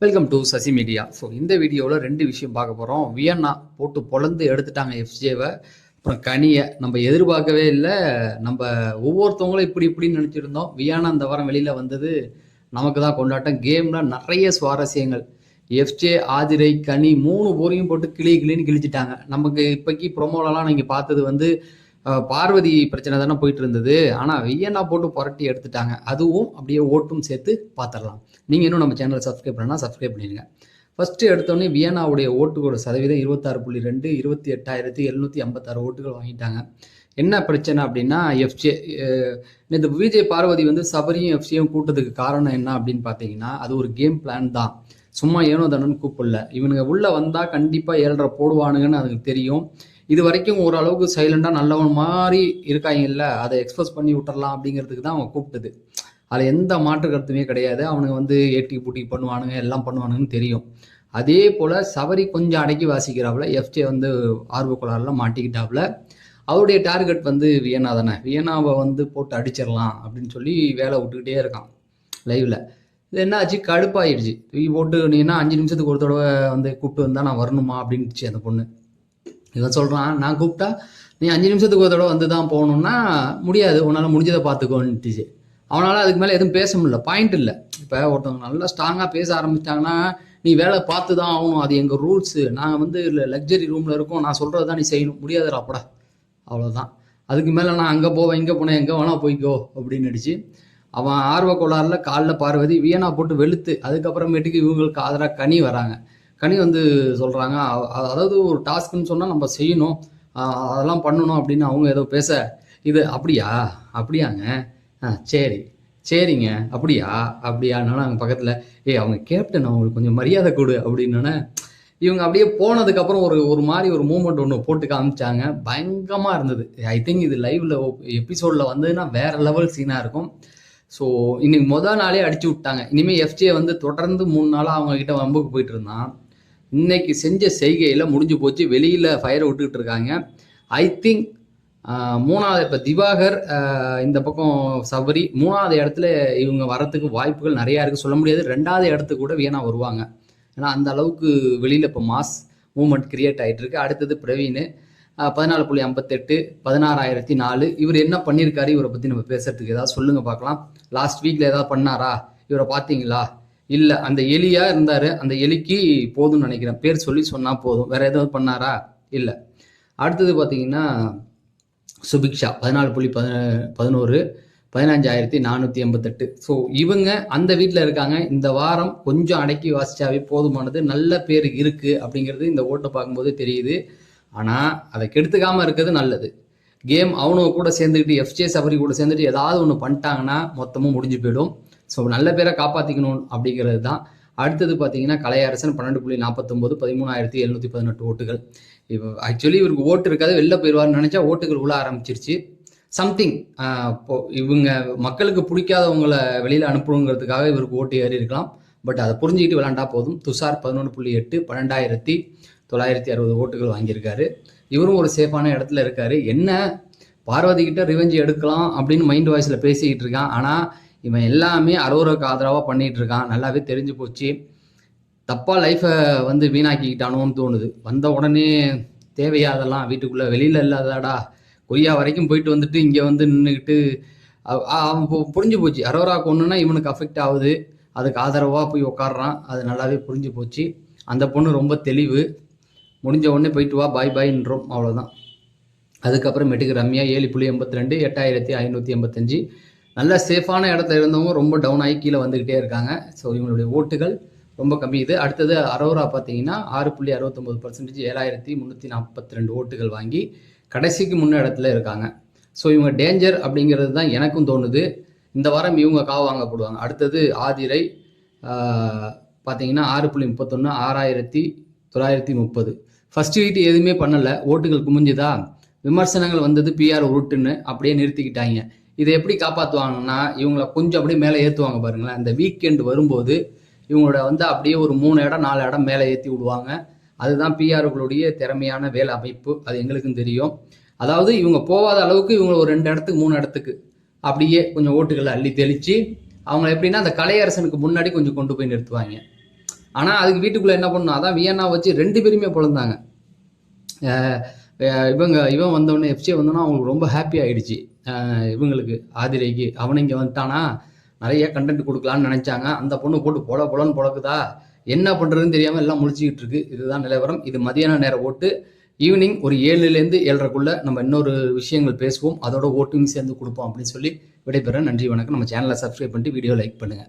Welcome to Sasi media. So இந்த வீடியோவில் ரெண்டு விஷயம் பார்க்க போகிறோம். வியன்னா போட்டு பொழந்து எடுத்துட்டாங்க எஃப்ஜேவை. அப்புறம் கனியை நம்ம எதிர்பார்க்கவே இல்லை. நம்ம ஒவ்வொருத்தவங்களும் இப்படின்னு நினச்சிருந்தோம். வியன்னா இந்த வாரம் வெளியில் வந்தது நமக்கு தான் கொண்டாட்டம். கேமில் நிறைய சுவாரஸ்யங்கள். எஃப்ஜே, ஆதிரை, கனி 3 போரையும் போட்டு கிளின்னு கிழிச்சிட்டாங்க. நமக்கு இப்போக்கி ப்ரொமோலலாம் நீங்கள் பார்த்தது பார்வதி பிரச்சனை தானே போயிட்டு இருந்தது. ஆனால் வியன்னா போட்டு புரட்டி எடுத்துட்டாங்க. அதுவும் அப்படியே ஓட்டும் சேர்த்து பார்த்துடலாம். நீங்கள் இன்னும் நம்ம சேனலை சப்ஸ்கிரைப் பண்ணால் சப்ஸ்கிரைப் பண்ணிடுங்க. ஃபஸ்ட்டு எடுத்தோடனே வியன்னாவுடைய ஓட்டுகளோட சதவீதம் 26.2, 28,756 ஓட்டுகள் வாங்கிட்டாங்க. என்ன பிரச்சனை அப்படின்னா, எஃப்ஜே இந்த விஜய் பார்வதி சபரியும் எஃப்ஜேயும் கூட்டத்துக்கு காரணம் என்ன அப்படின்னு பார்த்தீங்கன்னா, அது ஒரு கேம் பிளான் தான். சும்மா ஏனோ தானோன்னு கூப்பிடல. இவனுங்க உள்ளே வந்தால் கண்டிப்பாக 7.5 போடுவானுங்கன்னு அதுக்கு தெரியும். இது வரைக்கும் ஓரளவுக்கு சைலண்டாக நல்லவன் மாதிரி இருக்காங்கல்ல, அதை எக்ஸ்பிரஸ் பண்ணி விட்டுறலாம் அப்படிங்கிறதுக்கு தான் அவன் கூப்பிட்டது. அதில் எந்த மாற்று கருத்துமே கிடையாது. அவனுங்க ஏட்டி பூட்டி பண்ணுவானுங்க, எல்லாம் பண்ணுவானுங்கன்னு தெரியும். அதே போல் சபரி கொஞ்சம் அடக்கி வாசிக்கிறாப்புல. எஃப்ஜே ஆர்வக்குளாரெலாம் மாட்டிக்கிட்டாப்புல. அவருடைய டார்கெட் வியன்னா தானே. வியன்னாவை போட்டு அடிச்சிடலாம் அப்படின்னு சொல்லி வேலை விட்டுக்கிட்டே இருக்கான் லைவில். இது என்ன ஆச்சு, கடுப்பாயிடுச்சு. போட்டு நீனா 5 நிமிஷத்துக்கு ஒரு தடவை கூப்பிட்டு வந்தால் நான் வரணுமா அப்படின்னுச்சு அந்த பொண்ணு. இவன் சொல்கிறான், நான் கூப்பிட்டா நீ 5 நிமிஷத்துக்கு ஒரு தடவை தான் போகணுன்னா முடியாது, உன்னால் முடிஞ்சதை பார்த்துக்கோன்னுட்டுச்சு. அவனால் அதுக்கு மேலே எதுவும் பேச முடியல. பாயிண்ட் இல்லை. இப்போ ஒருத்தவங்க நல்லா ஸ்ட்ராங்காக பேச ஆரம்பிச்சிட்டாங்கன்னா நீ வேலை பார்த்து தான் ஆகணும், அது எங்கள் ரூல்ஸு, நாங்கள் லக்ஸரி ரூமில் இருக்கோம், நான் சொல்கிறது தான் நீ செய்யணும், முடியாதுடா அப்படா, அவ்வளோதான். அதுக்கு மேலே நான் அங்கே போவேன், இங்கே போனேன், எங்கே வேணால் போய்க்கோ அப்படின்னு அடிச்சு அவன் ஆர்வக்கோளாறில் காலில் பார்வதி வியன்னா போட்டு வெளுத்து. அதுக்கப்புறமேட்டுக்கு இவங்களுக்கு ஆதரவாக கனி வராங்க. கனி சொல்கிறாங்க, அதாவது ஒரு டாஸ்க்குன்னு சொன்னால் நம்ம செய்யணும், அதெல்லாம் பண்ணணும் அப்படின்னு அவங்க ஏதோ பேச, இது அப்படியாங்க, சரிங்க, அப்படியானாலும் அவங்க பக்கத்தில் அவங்க கேப்டன், அவங்களுக்கு கொஞ்சம் மரியாதை கொடு அப்படின்னோன்னே இவங்க அப்படியே போனதுக்கப்புறம் ஒரு மாதிரி ஒரு மூமெண்ட் ஒன்று போட்டு காமிச்சாங்க. பயங்கரமாக இருந்தது. ஐ திங்க் இது லைவில் எபிசோடில் வந்ததுன்னா வேற லெவல் சீனாக இருக்கும். ஸோ இன்னைக்கு முதல் நாளே அடிச்சு விட்டாங்க. இனிமேல் எஃப்ஜே தொடர்ந்து 3 நாளாக அவங்க கிட்ட வம்புக்கு போயிட்டு இருந்தான். இன்னைக்கு செஞ்ச செய்கையில் முடிஞ்சு போச்சு. வெளியில் ஃபயரை விட்டுக்கிட்டு இருக்காங்க. ஐ திங்க் 3வது இப்போ திவாகர், இந்த பக்கம் சபரி 3வது இடத்துல இவங்க வரத்துக்கு வாய்ப்புகள் நிறையா இருக்குது. சொல்ல முடியாது 2வது இடத்துக்கு கூட வியன்னா வருவாங்க. ஏன்னா அந்த அளவுக்கு வெளியில் இப்போ மாஸ் மூமெண்ட் கிரியேட் ஆகிட்டு இருக்கு. அடுத்தது பிரவீன் 14.58, 16,004. இவர் என்ன பண்ணியிருக்காரு, இவரை பற்றி நம்ம பேசுறதுக்கு ஏதாவது சொல்லுங்க பார்க்கலாம். லாஸ்ட் வீக்கில் ஏதாவது பண்ணாரா, இவரை பார்த்தீங்களா? இல்லை, அந்த எலியா இருந்தார், அந்த எலிக்கு போதும்னு நினைக்கிறேன், பேர் சொன்னால் போதும். வேற ஏதாவது பண்ணாரா? இல்லை. அடுத்தது பார்த்தீங்கன்னா சுபிக்ஷா 14.11, 15,488. ஸோ இவங்க அந்த வீட்டில் இருக்காங்க. இந்த வாரம் கொஞ்சம் அடக்கி வாசிச்சாவே போதுமானது. நல்ல பேர் இருக்குது அப்படிங்கிறது இந்த ஓட்டை பார்க்கும்போது தெரியுது. ஆனால் அதை கெடுத்துக்காமல் இருக்கிறது நல்லது. கேம் அவனுங்க கூட சேர்ந்துக்கிட்டு, எஃப்ஜே சபரி கூட சேர்ந்துட்டு ஏதாவது ஒன்று பண்ணிட்டாங்கன்னா மொத்தமும் முடிஞ்சு போயிடும். ஸோ நல்ல பேரை காப்பாற்றிக்கணும் அப்படிங்கிறது தான். அடுத்தது பார்த்தீங்கன்னா கலையரசன் 12.49, 13,718 ஓட்டுகள். இப்போ ஆக்சுவலி இவருக்கு ஓட்டு இருக்காது, வெளில போயிடுவார்னு நினச்சா ஓட்டுகள் உள்ள ஆரம்பிச்சிருச்சு. சம்திங் இப்போ இவங்க மக்களுக்கு பிடிக்காதவங்களை வெளியில் அனுப்பணுங்கிறதுக்காக இவருக்கு ஓட்டு ஏறி இருக்கலாம். பட் அதை புரிஞ்சுக்கிட்டு விளாண்டா போதும். துஷார் 11.8, 12,960 ஓட்டுகள் வாங்கியிருக்காரு. இவரும் ஒரு சேஃபான இடத்துல இருக்காரு. என்ன பார்வதி கிட்ட ரிவெஞ்ச் எடுக்கலாம் அப்படின்னு மைண்ட் வாய்ஸில் பேசிக்கிட்டு இருக்கான். ஆனால் இவன் எல்லாமே அரோராக்கு ஆதரவாக பண்ணிகிட்டு இருக்கான். நல்லாவே தெரிஞ்சு போச்சு. தப்பாக லைஃப்பை வீணாக்கிக்கிட்டானோன்னு தோணுது. வந்த உடனே தேவையா அதெல்லாம், வீட்டுக்குள்ளே வெளியில் இல்லாதாடா, கொய்யா வரைக்கும் போயிட்டு இங்கே நின்றுக்கிட்டு அவன் புரிஞ்சு போச்சு. அரோராக்கு ஒன்றுனா இவனுக்கு அஃபெக்ட் ஆகுது, அதுக்கு ஆதரவாக போய் உட்காடுறான். அது நல்லாவே புரிஞ்சு போச்சு. அந்த பொண்ணு ரொம்ப தெளிவு. முடிஞ்ச உடனே போயிட்டு வா, பாய்ன்றோம், அவ்வளோதான். அதுக்கப்புறமேட்டுக்கு ரம்யா 7.82, 8,585. நல்ல சேஃபான இடத்துல இருந்தவங்க ரொம்ப டவுன் ஆகி கீழே வந்துக்கிட்டே இருக்காங்க. ஸோ இவங்களுடைய ஓட்டுகள் ரொம்ப கம்மி. இது அடுத்தது அரோரா பார்த்தீங்கன்னா 6.69%, 7,342 ஓட்டுகள் வாங்கி கடைசிக்கு முன்ன இடத்துல இருக்காங்க. ஸோ இவங்க டேஞ்சர் அப்படிங்கிறது தான் எனக்கும் தோணுது. இந்த வாரம் இவங்க காவு வாங்கப்படுவாங்க. அடுத்தது ஆதிரை பார்த்தீங்கன்னா 6.31, 6,930. ஃபர்ஸ்ட் வீட்டு எதுவுமே பண்ணலை, ஓட்டுகள் குமிஞ்சுதா. விமர்சனங்கள் வந்தது பிஆர் உருட்டுன்னு அப்படியே நிறுத்திக்கிட்டாங்க. இதை எப்படி காப்பாற்றுவாங்கன்னா, இவங்களை கொஞ்சம் அப்படியே மேலே ஏற்றுவாங்க பாருங்களேன். இந்த வீக்கெண்டு வரும்போது இவங்களோட அப்படியே ஒரு 3 இடம் 4 இடம் மேலே ஏற்றி விடுவாங்க. அதுதான் பிஆர்களுடைய திறமையான வேலை அமைப்பு. அது எங்களுக்கும் தெரியும். அதாவது இவங்க போகாத அளவுக்கு இவங்க ஒரு 2 இடத்துக்கு 3 இடத்துக்கு அப்படியே கொஞ்சம் ஓட்டுகளை அள்ளி தெளித்து அவங்க எப்படின்னா அந்த கலையரசனுக்கு முன்னாடி கொஞ்சம் கொண்டு போய் நிறுத்துவாங்க. ஆனால் அதுக்கு வீட்டுக்குள்ளே என்ன பண்ணணும், அதான் வியன்னா வச்சு 2 பேருமே பொழந்தாங்க. இவன் வந்தோடனே எஃப்ஜே வந்தோன்னா அவங்களுக்கு ரொம்ப ஹாப்பி ஆகிடுச்சு. இவங்களுக்கு ஆதிரைக்கு அவனை இங்கே வந்துட்டானா நிறைய கண்டென்ட் கொடுக்கலான்னு நினைச்சாங்க. அந்த பொண்ணு போட்டு பொலன்னு பொழக்குதா, என்ன பண்ணுறதுன்னு தெரியாமல் எல்லாம் முழிச்சிக்கிட்டு இருக்கு. இதுதான் நிலவரம். இது மதியான நேரம் ஓட்டு. ஈவினிங் ஒரு 7லேருந்து 7:30க்குள்ள நம்ம இன்னொரு விஷயங்கள் பேசுவோம். அதோட ஓட்டும் சேர்ந்து கொடுப்போம் அப்படின்னு சொல்லி விடைபெறேன். நன்றி, வணக்கம். நம்ம சேனலை சப்ஸ்கிரைப் பண்ணிட்டு வீடியோ லைக் பண்ணுங்கள்.